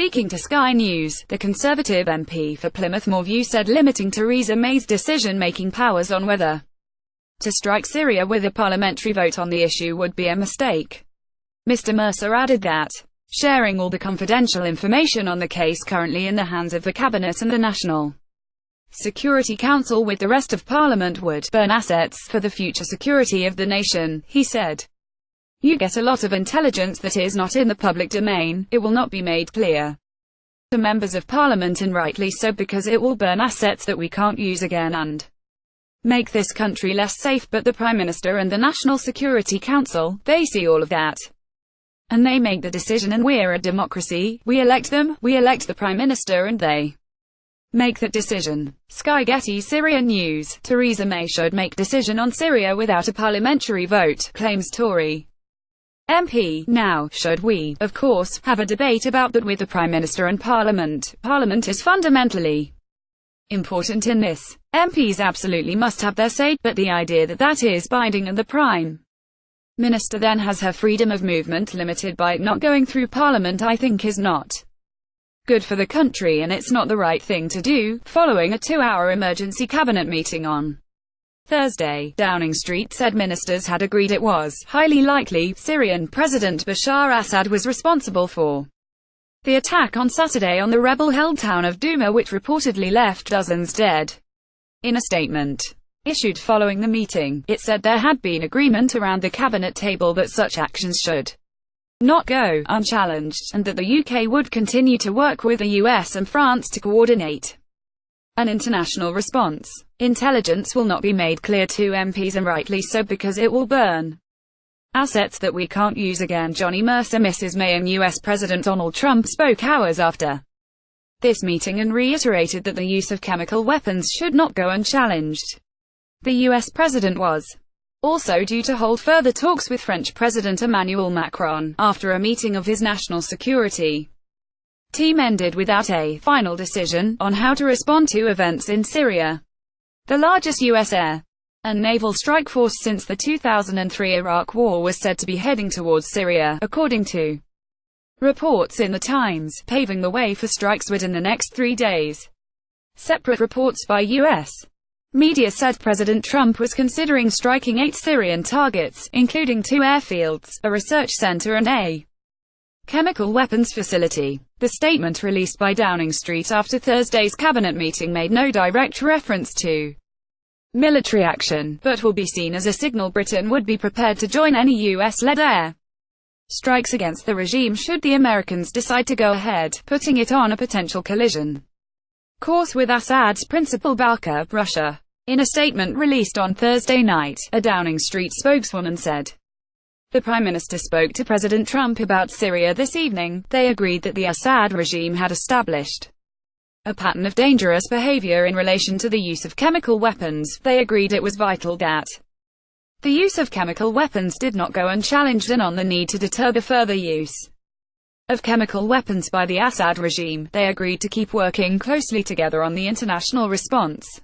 Speaking to Sky News, the Conservative MP for Plymouth Moor View said limiting Theresa May's decision-making powers on whether to strike Syria with a parliamentary vote on the issue would be a mistake. Mr. Mercer added that sharing all the confidential information on the case currently in the hands of the Cabinet and the National Security Council with the rest of Parliament would burn assets for the future security of the nation, he said. You get a lot of intelligence that is not in the public domain, it will not be made clear to members of Parliament, and rightly so, because it will burn assets that we can't use again and make this country less safe. But the Prime Minister and the National Security Council, they see all of that and they make the decision, and we're a democracy, we elect them, we elect the Prime Minister, and they make that decision. Sky GETTYSyria News. Theresa May should make decision on Syria without a parliamentary vote, claims Tory MP. Now, should we, of course, have a debate about that with the Prime Minister and Parliament. Parliament is fundamentally important in this. MPs absolutely must have their say, but the idea that that is binding and the Prime Minister then has her freedom of movement limited by not going through Parliament, I think is not good for the country, and it's not the right thing to do. Following a 2-hour emergency cabinet meeting on Thursday, Downing Street said ministers had agreed it was highly likely Syrian President Bashar Assad was responsible for the attack on Saturday on the rebel-held town of Douma, which reportedly left dozens dead. In a statement issued following the meeting, it said there had been agreement around the cabinet table that such actions should not go unchallenged, and that the UK would continue to work with the US and France to coordinate an international response. Intelligence will not be made clear to MPs, and rightly so, because it will burn assets that we can't use again. Johnny Mercer. Mrs. May and US President Donald Trump spoke hours after this meeting and reiterated that the use of chemical weapons should not go unchallenged. The US President was also due to hold further talks with French President Emmanuel Macron, after a meeting of his national security team ended without a final decision on how to respond to events in Syria. The largest US air and naval strike force since the 2003 Iraq War was said to be heading towards Syria, according to reports in The Times, paving the way for strikes within the next 3 days. Separate reports by US media said President Trump was considering striking 8 Syrian targets, including 2 airfields, a research center and a chemical weapons facility. The statement released by Downing Street after Thursday's cabinet meeting made no direct reference to military action, but will be seen as a signal Britain would be prepared to join any US-led air strikes against the regime should the Americans decide to go ahead, putting it on a potential collision course with Assad's principal backer, Russia. In a statement released on Thursday night, a Downing Street spokeswoman said the Prime Minister spoke to President Trump about Syria this evening. They agreed that the Assad regime had established a pattern of dangerous behavior in relation to the use of chemical weapons. They agreed it was vital that the use of chemical weapons did not go unchallenged, and on the need to deter the further use of chemical weapons by the Assad regime. They agreed to keep working closely together on the international response.